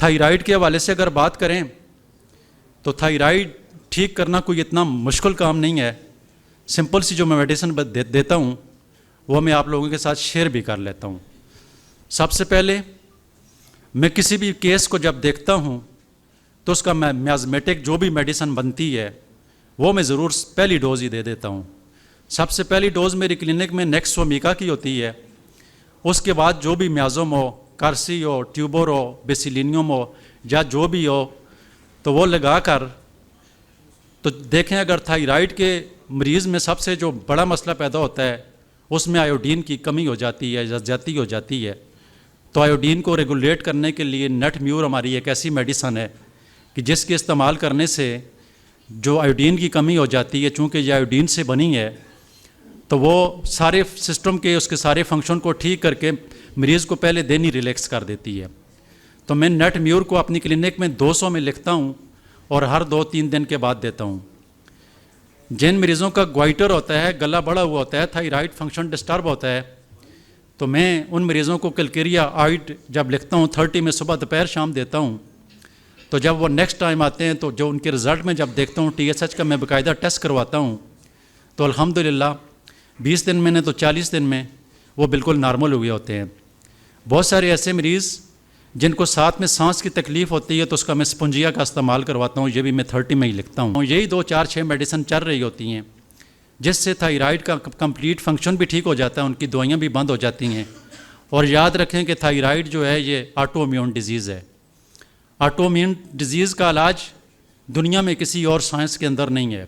Thyroid کے حوالے سے اگر بات کریں تو تھائرائیڈ ٹھیک کرنا کوئی اتنا مشکل کام نہیں ہے. سمپل سی جو میں میڈیسن دیتا ہوں وہ میں آپ لوگوں کے ساتھ شیئر بھی کر لیتا ہوں. سب سے پہلے میں کسی بھی کیس کو جب دیکھتا ہوں تو اس کا میازمیٹک جو بھی میڈیسن بنتی ہے وہ میں ضرور پہلی ڈوز ہی دے دیتا ہوں. سب سے پہلی ڈوز میری کلینک میں نیکسومیکا کی ہوتی ہے. اس کے بعد جو بھی میازوم ہو، کارسی ہو، ٹیوبر ہو، بیسیلینیوم ہو یا جو بھی ہو تو وہ لگا کر تو دیکھیں. اگر تھائرائیڈ کے مریض میں سب سے جو بڑا مسئلہ پیدا ہوتا ہے اس میں آیوڈین کی کمی ہو جاتی ہے یا زیادتی ہو جاتی ہے، تو آیوڈین کو ریگولیٹ کرنے کے لیے نٹ میور ہماری ایک ایسی میڈیسن ہے کہ جس کے استعمال کرنے سے جو آیوڈین کی کمی ہو جاتی ہے، چونکہ یہ آیوڈین سے بنی ہے تو وہ سارے سسٹم کے اس کے سارے فنکشن کو ٹھیک کر کے مریض کو پہلے دن ہی ریلیکس کر دیتی ہے. تو میں نٹ میور کو اپنی کلینک میں 200 میں لکھتا ہوں اور ہر 2-3 دن کے بعد دیتا ہوں. جن مریضوں کا گوائٹر ہوتا ہے، گلا بڑا ہوا ہوتا ہے، تھائرائیڈ فنکشن ڈسٹرب ہوتا ہے، تو میں ان مریضوں کو کلکیریا آئٹ جب لکھتا ہوں 30 میں صبح دوپہر شام دیتا ہوں. تو جب وہ نیکسٹ ٹائم آتے ہیں تو جو ان کے رزلٹ میں جب دیکھتا ہوں TSH کا میں باقاعدہ ٹیسٹ کرواتا ہوں تو الحمدللہ 20 دن میں نے تو 40 دن میں وہ بالکل نارمل ہوئے ہوتے ہیں. بہت سارے ایسے مریض جن کو ساتھ میں سانس کی تکلیف ہوتی ہے تو اس کا میں سپنجیا کا استعمال کرواتا ہوں، یہ بھی میں 30 میں ہی لکھتا ہوں. یہی 2-4-6 میڈیسن چل رہی ہوتی ہیں جس سے تھائرائیڈ کا کمپلیٹ فنکشن بھی ٹھیک ہو جاتا ہے، ان کی دوائیاں بھی بند ہو جاتی ہیں. اور یاد رکھیں کہ تھائرائیڈ جو ہے یہ آٹو امیون ڈیزیز ہے. آٹو امیون ڈیزیز کا علاج دنیا میں کسی اور سائنس کے اندر نہیں ہے.